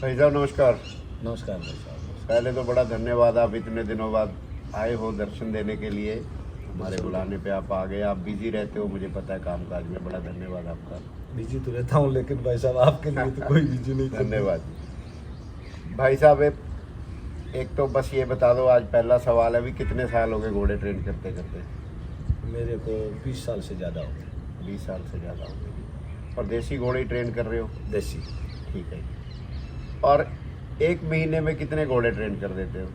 भाई साहब नमस्कार। नमस्कार भाई साहब। पहले तो बड़ा धन्यवाद, आप इतने दिनों बाद आए हो दर्शन देने के लिए। हमारे बुलाने पे आप आ गए। आप बिजी रहते हो, मुझे पता है कामकाज में। बड़ा धन्यवाद आपका। बिजी तो रहता हूँ, लेकिन भाई साहब आपके लिए तो कोई बिजी नहीं। धन्यवाद भाई साहब। एक तो बस ये बता दो, आज पहला सवाल है, अभी कितने साल हो गए घोड़े ट्रेन करते करते? मेरे को 20 साल से ज़्यादा हो गए। 20 साल से ज़्यादा हो गए। और देसी घोड़े ही ट्रेन कर रहे हो? देसी। ठीक है। और एक महीने में कितने घोड़े ट्रेन कर देते हो?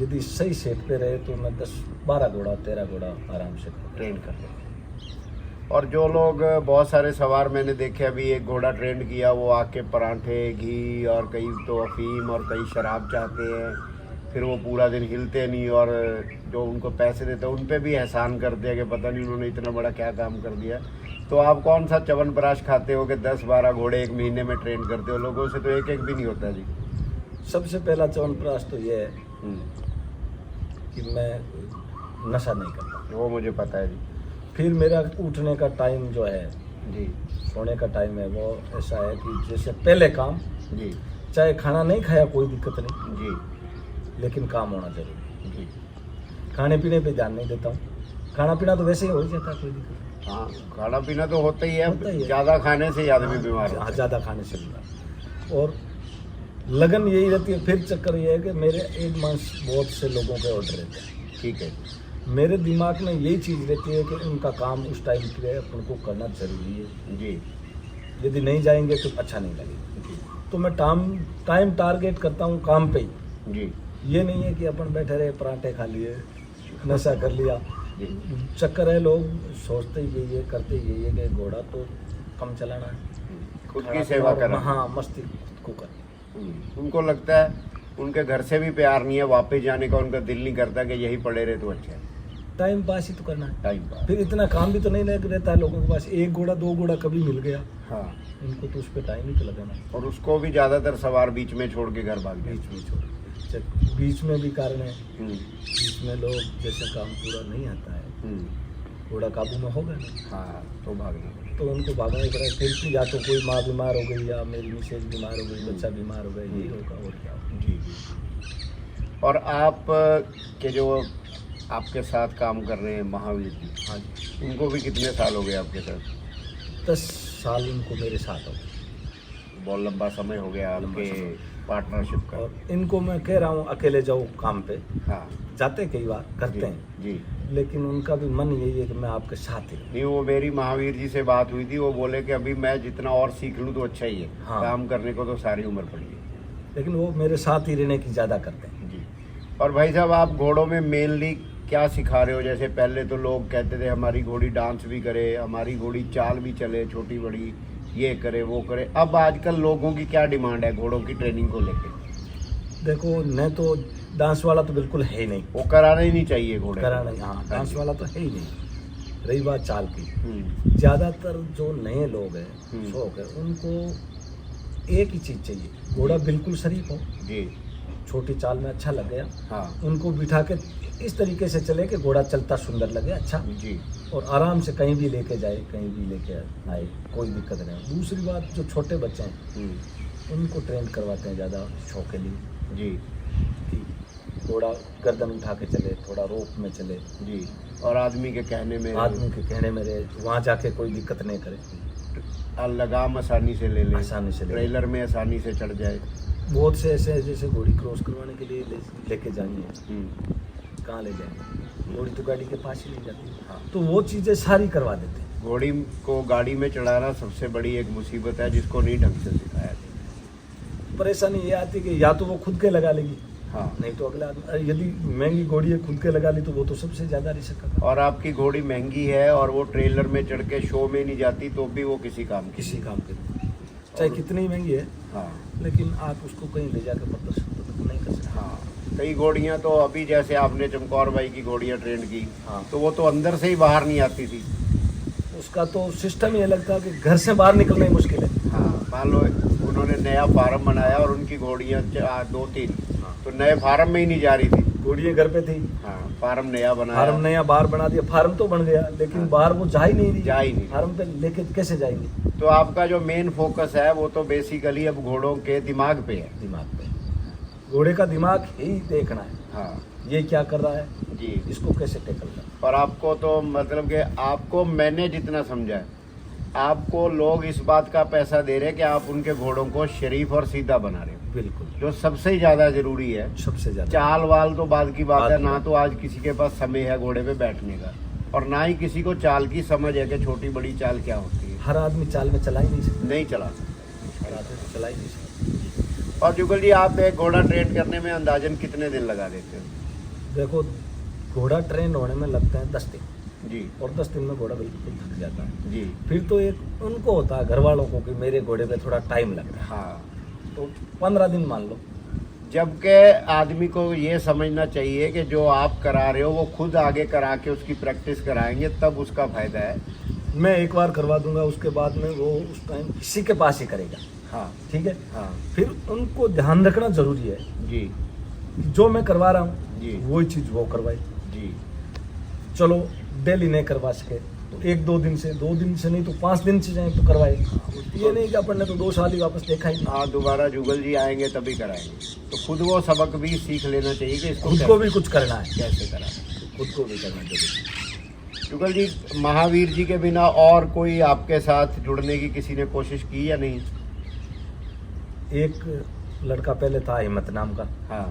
यदि सही सेट पे रहे तो मैं 10-12 घोड़ा 13 घोड़ा आराम से ट्रेन कर लेते। और जो लोग, बहुत सारे सवार मैंने देखे, अभी एक घोड़ा ट्रेन किया, वो आके पराठे, घी और कई तो अफीम और कई शराब चाहते हैं, फिर वो पूरा दिन हिलते नहीं, और जो उनको पैसे देते हैं उन पे भी एहसान करते हैं कि पता नहीं उन्होंने इतना बड़ा क्या काम कर दिया। तो आप कौन सा च्यवनप्राश खाते हो कि 10-12 घोड़े एक महीने में ट्रेन करते हो? लोगों से तो एक एक भी नहीं होता जी। सबसे पहला च्यवनप्राश तो ये है कि मैं नशा नहीं करता। वो मुझे पता है जी। फिर मेरा उठने का टाइम जो है जी सोने का टाइम है, वो ऐसा है कि जैसे पहले काम, जी चाहे खाना नहीं खाया कोई दिक्कत नहीं, जी लेकिन काम होना जरूरी। जी। खाने पीने पे ध्यान नहीं देता हूँ। खाना पीना तो वैसे ही हो ही जाता है, कोई दिक्कत हाँ, खाना पीना तो होता ही होता ही है। है। ज़्यादा खाने से ही आदमी बीमार होता है। ज़्यादा खाने से बीमार। और लगन यही रहती है। फिर चक्कर ये है कि मेरे एक मंथ बहुत से लोगों के ऑर्डर रहते हैं। ठीक है। मेरे दिमाग में यही चीज़ रहती है कि उनका काम उस टाइम पे अपन को करना जरूरी है। जी यदि नहीं जाएंगे तो अच्छा नहीं लगेगा। जी तो मैं टाइम टारगेट करता हूँ काम पे ही। जी ये नहीं है कि अपन बैठे रहे, पराठे खा लिए, नशा कर लिया। जी। चक्कर है, लोग सोचते ही यही है, करते ही यही है कि घोड़ा तो कम चलाना है, खुद की सेवा करना। हाँ, मस्ती खुद को कर। उनको लगता है उनके घर से भी प्यार नहीं है, वापस जाने का उनका दिल नहीं करता कि यही पड़े रहे तो अच्छा है। टाइम पास ही तो करना है। Time pass. फिर इतना काम भी तो नहीं रहता है लोगों के पास। एक घोड़ा 2 घोड़ा कभी मिल गया, हाँ। इनको तो उस पर टाइम ही तो लगाना। और उसको भी ज़्यादातर सवार बीच में छोड़ के घर भाग बीच गए। में छोड़, बीच में भी कारण है। हम्म, बीच में लोग जैसे काम पूरा नहीं आता है, हम्म, घोड़ा काबू में होगा नहीं, हाँ, तो भागना पड़ेगा। तो उनको भागना ही पड़ेगा। फिर भी या तो कोई माँ बीमार हो गई, या मेरी मिसेज बीमार हो गई, बच्चा बीमार हो गया, यही होगा और क्या होगा। जी जी। और आप के जो आपके साथ काम कर रहे हैं महावीर जी, हाँ जी, उनको भी कितने साल हो गए आपके साथ? 10 साल उनको मेरे साथ हो गए। बहुत लंबा समय हो गया लंबा आपके समय। पार्टनरशिप का। और इनको मैं कह रहा हूँ अकेले जाओ काम पे, हाँ जाते कई बार करते जी हैं, जी। लेकिन उनका भी मन यही है कि मैं आपके साथ ही रहूं। नहीं, वो मेरी महावीर जी से बात हुई थी, वो बोले कि अभी मैं जितना और सीख लूँ तो अच्छा ही है। हाँ। काम करने को तो सारी उम्र पड़ी है। लेकिन वो मेरे साथ ही रहने की ज़्यादा करते हैं। जी। और भाई साहब, आप घोड़ों में मेनली क्या सिखा रहे हो? जैसे पहले तो लोग कहते थे हमारी घोड़ी डांस भी करे, हमारी घोड़ी चाल भी चले, छोटी बड़ी, ये करे वो करे। अब आजकल लोगों की क्या डिमांड है घोड़ों की ट्रेनिंग को लेकर? देखो, न तो डांस वाला तो बिल्कुल है ही नहीं, वो कराना ही नहीं चाहिए घोड़े को। कराना। हाँ, डांस वाला तो है ही नहीं। रही बात चाल की, ज़्यादातर जो नए लोग हैं, शौक है, उनको एक ही चीज़ चाहिए, घोड़ा बिल्कुल शरीफ हो, जी। छोटी चाल में अच्छा लग गया, हाँ उनको बिठा के इस तरीके से चले कि घोड़ा चलता सुंदर लगे, अच्छा, जी और आराम से कहीं भी लेके जाए, कहीं भी लेके आए, कोई दिक्कत नहीं। दूसरी बात, जो छोटे बच्चे हैं उनको ट्रेन करवाते हैं ज़्यादा शौक के लिए जी कि घोड़ा गर्दन उठा के चले, थोड़ा रोप में चले, जी। और आदमी के कहने में, आदमी के कहने में रहे, वहाँ जाके कोई दिक्कत नहीं करे, लगाम आसानी से ले ले, आसानी से ले। ट्रेलर में आसानी से चढ़ जाए। बहुत से ऐसे हैं जैसे घोड़ी क्रॉस करवाने के लिए लेके जानी है, कहाँ ले जाएंगे, घोड़ी तो गाड़ी के पास ही नहीं जाती। हाँ। तो वो चीज़ें सारी करवा देते हैं। घोड़ी को गाड़ी में चढ़ाना सबसे बड़ी एक मुसीबत है, जिसको नहीं ढंग से सिखाया जाता। परेशानी ये आती है कि या तो वो खुद के लगा लेगी, हाँ। नहीं तो अगला आदमी। यदि महंगी घोड़ी है, खुद के लगा ली, तो वो तो सबसे ज़्यादा रिस्क का। और आपकी घोड़ी महंगी है और वो ट्रेलर में चढ़ के शो में नहीं जाती, तो भी वो किसी काम की किसी काम के लिए, चाहे कितनी ही महंगी है, हाँ लेकिन आप उसको कहीं ले जाकर प्रदर्शन तो नहीं कर सकते। हाँ। कई घोड़ियाँ तो अभी, जैसे आपने चमकौर भाई की घोड़ियाँ ट्रेंड की, हाँ। तो वो तो अंदर से ही बाहर नहीं आती थी। उसका तो सिस्टम ही अलग था कि घर से बाहर निकलना ही मुश्किल है। हाँ, मान लो उन्होंने नया फार्म बनाया और उनकी घोड़ियाँ 2-3, हाँ। तो नए फार्म में ही नहीं जा रही थी। घोड़ियाँ घर पे थी, हाँ, फार्म नया बनाया। फार्म नया बाहर बना दिया, फार्म तो बन गया लेकिन हाँ। बाहर वो जा ही नहीं रही, जा ही नहीं। फार्म पे लेके कैसे जाएंगे? तो आपका जो मेन फोकस है वो तो बेसिकली अब घोड़ों के दिमाग पे है। दिमाग पे, घोड़े का दिमाग ही देखना है, हाँ ये क्या कर रहा है, जी। इसको कैसे टैकल करना है। और आपको तो मतलब कि आपको मैंने जितना समझा है, आपको लोग इस बात का पैसा दे रहे हैं कि आप उनके घोड़ों को शरीफ और सीधा बना रहे हो, बिल्कुल, जो सबसे ज़्यादा जरूरी है। सबसे ज्यादा। चाल वाल तो बाद की बात है, बात ना की तो आज किसी के पास समय है घोड़े पे बैठने का, और ना ही किसी को चाल की समझ है कि छोटी बड़ी चाल क्या होती है। हर आदमी चाल में चला ही नहीं सकता, नहीं चला सकता। हर आदमी चला ही नहीं सकता। और जुगल जी, आप एक घोड़ा ट्रेन करने में अंदाजन कितने दिन लगा देते हो? देखो, घोड़ा ट्रेन होने में लगता है 10 दिन, जी और 10 दिन में घोड़ा बिल्कुल थक जाता है। जी। फिर तो एक उनको होता है घर वालों को कि मेरे घोड़े पे थोड़ा टाइम लग रहा है, हाँ, तो 15 दिन मान लो। जबकि आदमी को ये समझना चाहिए कि जो आप करा रहे हो वो खुद आगे करा के उसकी प्रैक्टिस कराएंगे, तब उसका फायदा है। मैं एक बार करवा दूंगा, उसके बाद में वो उस टाइम किसी के पास ही करेगा, हाँ ठीक है। हाँ फिर उनको ध्यान रखना जरूरी है जी कि जो मैं करवा रहा हूँ जी वही चीज वो करवाई। जी। चलो डेली नहीं करवा सके तो 1-2 दिन से, 2 दिन से नहीं तो 5 दिन से जाए तो करवाए। ये नहीं कि अपन ने तो 2 साल ही वापस देखा ही नहीं। हाँ, दोबारा जुगल जी आएंगे तभी कराएंगे, तो खुद वो सबक भी सीख लेना चाहिए कि इसको खुद को भी कुछ करना है, कैसे कराएं। खुद को भी करना जरूरी। जुगल जी, महावीर जी के बिना और कोई आपके साथ जुड़ने की किसी ने कोशिश की या नहीं? एक लड़का पहले था हिम्मत नाम का, हाँ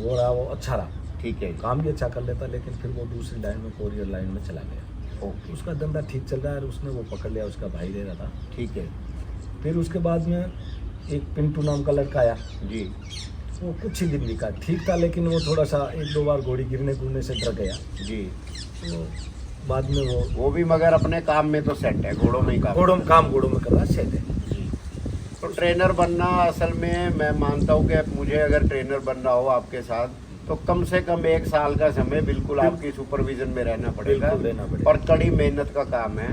वो रहा, वो अच्छा रहा, ठीक है। काम भी अच्छा कर लेता, लेकिन फिर वो दूसरी लाइन में, कोरियर लाइन में चला गया। ओके, उसका धंधा ठीक चल रहा है, उसने वो पकड़ लिया, उसका भाई रह रहा था। ठीक है फिर उसके बाद में एक पिंटू नाम का लड़का आया, जी। वो कुछ ही दिन दिखा, ठीक था, लेकिन वो थोड़ा सा 1-2 बार घोड़ी गिरने गुरने से डर गया। जी, तो बाद में वो भी मगर अपने काम में तो सेट है, घोड़ों में ही काम। घोड़ों में कर रहा है, सेट है। तो ट्रेनर बनना असल में मैं मानता हूँ कि मुझे अगर ट्रेनर बनना हो आपके साथ तो कम से कम 1 साल का समय बिल्कुल आपकी सुपरविजन में रहना पड़ेगा, बिल्कुल रहना पड़ेगा। और कड़ी मेहनत का काम है।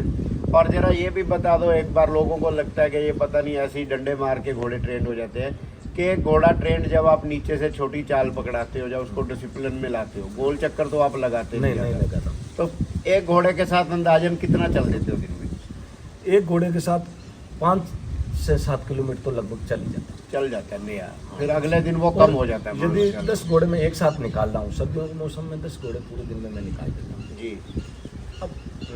और जरा ये भी बता दो, एक बार लोगों को लगता है कि ये पता नहीं ऐसे ही डंडे मार के घोड़े ट्रेंड हो जाते हैं, कि एक घोड़ा ट्रेंड जब आप नीचे से छोटी चाल पकड़ाते हो, जब उसको डिसिप्लिन में लाते हो, गोल चक्कर तो आप लगाते नहीं ज़्यादा। लगाता। तो एक घोड़े के साथ अंदाजन कितना चल देते हो दिन में? एक घोड़े के साथ 5 से 7 किलोमीटर तो लगभग चल ही जाता है। चल जाता है नया, फिर अगले दिन वो कम हो जाता है। मान लो यदि चलो। 10 घोड़े में एक साथ निकाल रहा हूँ, सर्दियों के मौसम में 10 घोड़े पूरे दिन में मैं निकाल देता हूँ। जी अब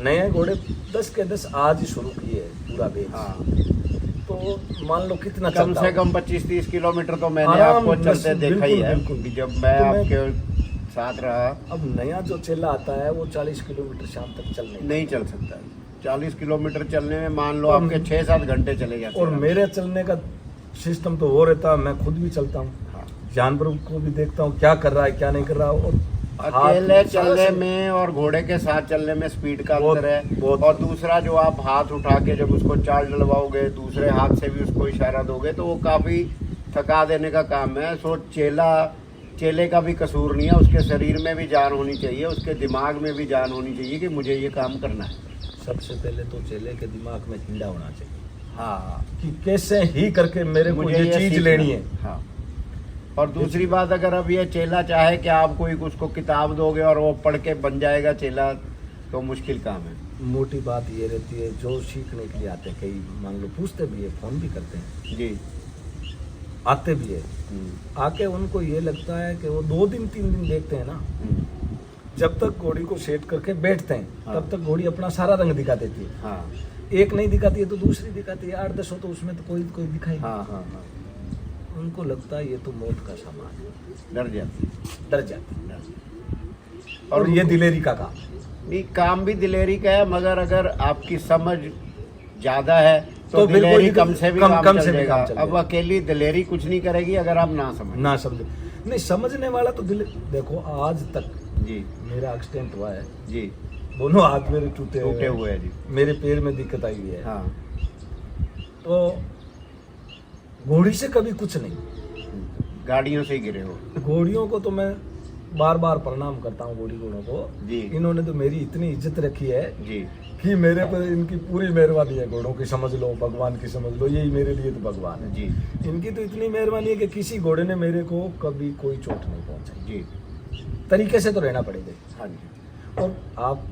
नए घोड़े 10 के 10 आज ही शुरू किए पूरा बेच, हाँ, तो मान लो कितना कम चलता से होगा? कम 25-30 किलोमीटर तो मैंने आराम आपको बस, चलते देखा ही है, बिल्कुल, कि जब मैं तो मैं- आपके साथ रहा। अब नया जो चेला आता है वो 40 किलोमीटर शाम तक चल नहीं चल सकता। 40 किलोमीटर चलने में मान लो और- आपके 6-7 घंटे चले जाते और हैं। मेरे चलने का सिस्टम तो वो रहता है, मैं खुद भी चलता हूँ, हाँ। जानवरों को भी देखता हूँ क्या कर रहा है क्या नहीं कर रहा, और अकेले हाथ- चलने में और घोड़े के साथ चलने में स्पीड का बहुत- अंतर है। बहुत। और दूसरा, जो आप हाथ उठा के जब उसको चाल डलवाओगे, दूसरे हाथ से भी उसको इशारा दोगे, तो वो काफी थका देने का काम है। सो चेले का भी कसूर नहीं है, उसके शरीर में भी जान होनी चाहिए, उसके दिमाग में भी जान होनी चाहिए कि मुझे ये काम करना है। सबसे पहले तो चेले के दिमाग में हिंडा होना चाहिए हाँ, कि कैसे ही करके मेरे को ये चीज सीखना लेनी है। हाँ। और दूसरी बात, अगर अब ये चेला चाहे कि आप कोई उसको किताब दोगे और वो पढ़ के बन जाएगा चेला, तो मुश्किल काम है। मोटी बात ये रहती है, जो सीखने के लिए आते हैं, कई मान लो पूछते भी है, फोन भी करते हैं, जी। आते भी है, आके उनको ये लगता है कि वो 2 दिन 3 दिन देखते हैं ना, जब तक घोड़ी को सेट करके बैठते हैं हाँ। तब तक घोड़ी अपना सारा रंग दिखा देती है। हाँ एक नहीं दिखाती है तो दूसरी दिखाती है, 8-10 हो तो उसमें तो कोई कोई दिखाई नहीं। हाँ हाँ हाँ, उनको लगता है ये तो मौत का सामान है, डर जाती डर जाते हैं। है। और ये दिलेरी का काम है। नहीं, काम भी दिलेरी का है, मगर अगर आपकी समझ ज्यादा है तो तो बिल्कुल दिलेरी ही कम से भी कम काम से चल भी जाएगा। काम चल अब जाएगा। अकेली दिलेरी कुछ नहीं करेगी अगर आप ना समझ। ना समझे, नहीं समझने वाला तो दिल, देखो आज तक जी मेरा एक्सीडेंट हुआ है, जी, दोनों हाथ मेरे टूटे हुए हैं जी। मेरे पैर में दिक्कत आई हुई है। हाँ, तो घोड़ी से कभी कुछ नहीं, गाड़ियों से ही गिरे हो। घोड़ियों को तो मैं बार बार प्रणाम करता हूँ, घोड़ों को जी। इन्होंने तो मेरी इतनी इज्जत रखी है जी कि मेरे पर इनकी पूरी मेहरबानी है। घोड़ों की समझ लो, भगवान की समझ लो, यही मेरे लिए तो भगवान है। जी इनकी तो इतनी मेहरबानी है कि किसी घोड़े ने मेरे को कभी कोई चोट नहीं पहुंचाई। जी। तरीके से तो रहना पड़ेगा। हाँ जी। और आप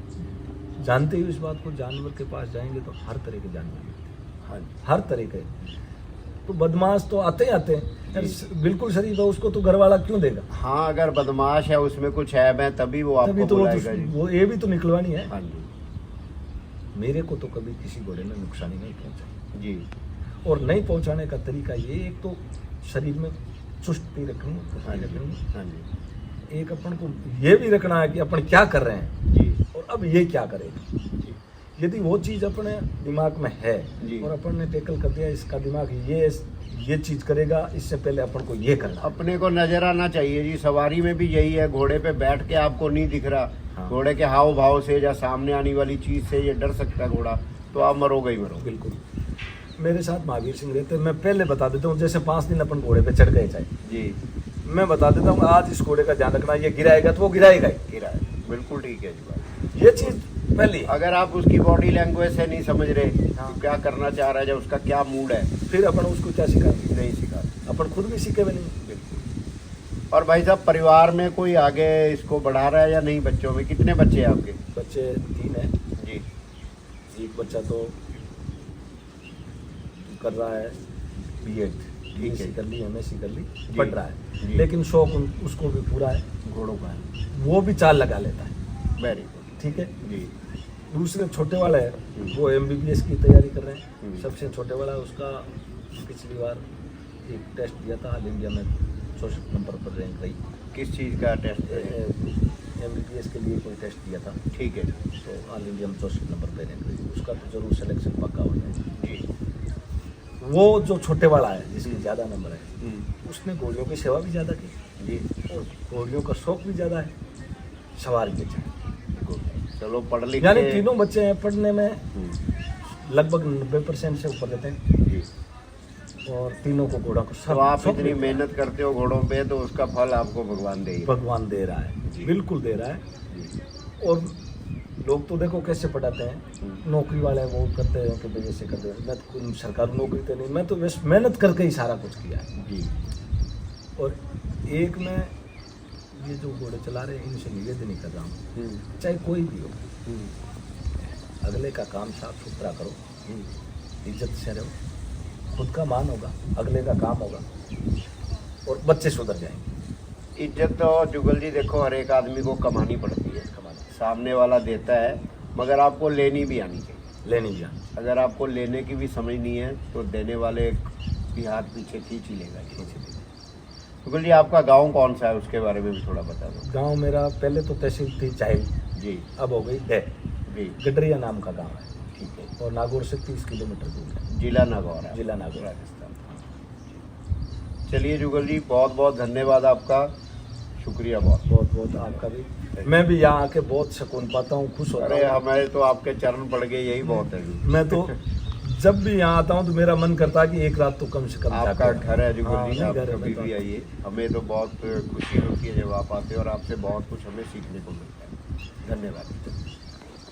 जानते हो इस बात को, जानवर के पास जाएंगे तो हर तरह के जानवर मिलते हैं, हाँ जी। हर तरह के। तो बदमाश तो आते ही आते हैं, यार बिल्कुल शरीफ है उसको तो घर वाला क्यों देगा? हाँ, अगर बदमाश है उसमें कुछ ऐब है तभी वो तभी आपको तो बुलाएगा जी। वो ये भी तो निकलवानी है। हाँ जी। मेरे को तो कभी किसी घोड़े ने नुकसानी नहीं पहुंचाई, जी। और नहीं पहुंचाने का तरीका ये, एक तो शरीर में चुस्ती रखनी, हाँ फुर्ती जी। रखनी, हाँ जी। एक अपन को ये भी रखना है कि अपन क्या कर रहे हैं जी। और अब ये क्या करेगा। जी। यदि वो चीज़ अपने दिमाग में है जी। और अपन ने टैकल कर दिया, इसका दिमाग ये चीज़ करेगा, इससे पहले अपन को ये करना है। अपने को नजर आना चाहिए जी। सवारी में भी यही है, घोड़े पे बैठ के आपको नहीं दिख रहा, हाँ। घोड़े के हाव भाव से या सामने आने वाली चीज से ये डर सकता है घोड़ा, तो आप मरोगे ही मरोगे। बिल्कुल। मेरे साथ महावीर सिंह रहते हैं, मैं पहले बता देता हूँ, जैसे 5 दिन अपन घोड़े पे चढ़ गए चाहे, जी। मैं बता देता हूँ आज इस घोड़े का ध्यान रखना, ये गिराएगा तो वो गिराएगा ही। किराया बिल्कुल ठीक है जी भाई। ये चीज़ पहली। अगर आप उसकी बॉडी लैंग्वेज से नहीं समझ रहे हाँ। तो क्या करना चाह रहा है, जब उसका क्या मूड है, फिर अपन उसको क्या सिखाएंगे? नहीं सिखा। अपन खुद भी सीखे भी नहीं। बिल्कुल। और भाई साहब, परिवार में कोई आगे इसको बढ़ा रहा है या नहीं? बच्चों में कितने बच्चे हैं आपके? बच्चे 3 हैं। जी। एक बच्चा तो कर रहा है बीएड, ठीक है। कर ली, एमएससी कर ली, जी। पढ़ रहा है, जी। लेकिन शौक उसको भी पूरा है, घोड़ों का है। वो भी चाल लगा लेता है। Very good. ठीक है। जी। दूसरे छोटे वाला है, वो एमबीबीएस की तैयारी कर रहे हम्म। हैं। सबसे छोटे वाला है, उसका पिछली बार एक टेस्ट दिया था, ऑल इंडिया में 64 नंबर पर रैंक रही। किस चीज़ का टेस्ट है? एमबीबीएस के लिए कोई टेस्ट दिया था, ठीक है। तो ऑल इंडिया में 64 नंबर पर रैंक रही। उसका तो जरूर सिलेक्शन पक्का हो जाए। जी। वो जो छोटे वाला है, जिसके ज़्यादा नंबर है, हम्म। उसने घोड़ियों की सेवा भी ज़्यादा की जी। और घोड़ियों का शौक भी ज़्यादा है, सवारी भी अच्छा है। गुड। चलो पढ़ लिख यानी के- तीनों बच्चे हैं, पढ़ने में हम्म। लगभग 90% से ऊपर रहते हैं, जी। और तीनों को घोड़ा को तो आप शौक इतनी भी मेहनत करते हो घोड़ों पे, तो उसका फल आपको भगवान दे ही रहा भगवान दे रहा है, जी। बिल्कुल दे रहा है। है। जी। और लोग तो देखो कैसे पढ़ाते हैं, हम्म। नौकरी वाले वो करते हैं कि भाई ऐसे करते हैं। मैं तो कोई सरकारी नौकरी तो नहीं, मैं तो बस मेहनत करके ही सारा कुछ किया है। जी। और एक मैं ये जो घोड़े चला रहे हैं, इनसे निवेदन ही कर रहा हूँ, हम्म। चाहे कोई भी हो, हम्म। अगले का काम साफ सुथरा करो, हम्म। इज्जत से रहो, खुद का मान होगा, अगले का काम होगा, और बच्चे सुधर जाएंगे। इज्जत तो जुगल जी देखो हर एक आदमी को कमानी पड़ती है। सामने वाला देता है, मगर आपको लेनी भी आनी चाहिए। लेनी भी आनी। अगर आपको लेने की भी समझ नहीं है तो देने वाले भी हाथ पीछे खींच ही लेगा। जुगल जी, आपका गांव कौन सा है, उसके बारे में भी थोड़ा बता दो। गांव मेरा पहले तो तहसील थी चाइल, जी। अब हो गई डे। जी। गडरिया नाम का गांव है, ठीक है। और नागौर से 30 किलोमीटर दूर है। जिला नागौर है। जिला नागौर। राजस्थान। चलिए जुगल जी, बहुत बहुत धन्यवाद आपका, शुक्रिया बहुत। बहुत बहुत आपका भी। मैं भी यहाँ आके बहुत सुकून पाता हूँ, खुश होता अरे हूँ। हमारे तो आपके चरण पड़ गए, यही बहुत है जी। मैं तो जब भी यहाँ आता हूँ तो मेरा मन करता है कि एक रात तो कम से कम आपका जाके- घर है जुगल हाँ, जी, नहीं आप घर है, कभी मैं तो- भी आइए। हमें तो बहुत खुशी होती है जब आप आते हो, और आपसे बहुत कुछ हमें सीखने को मिलता है। धन्यवाद।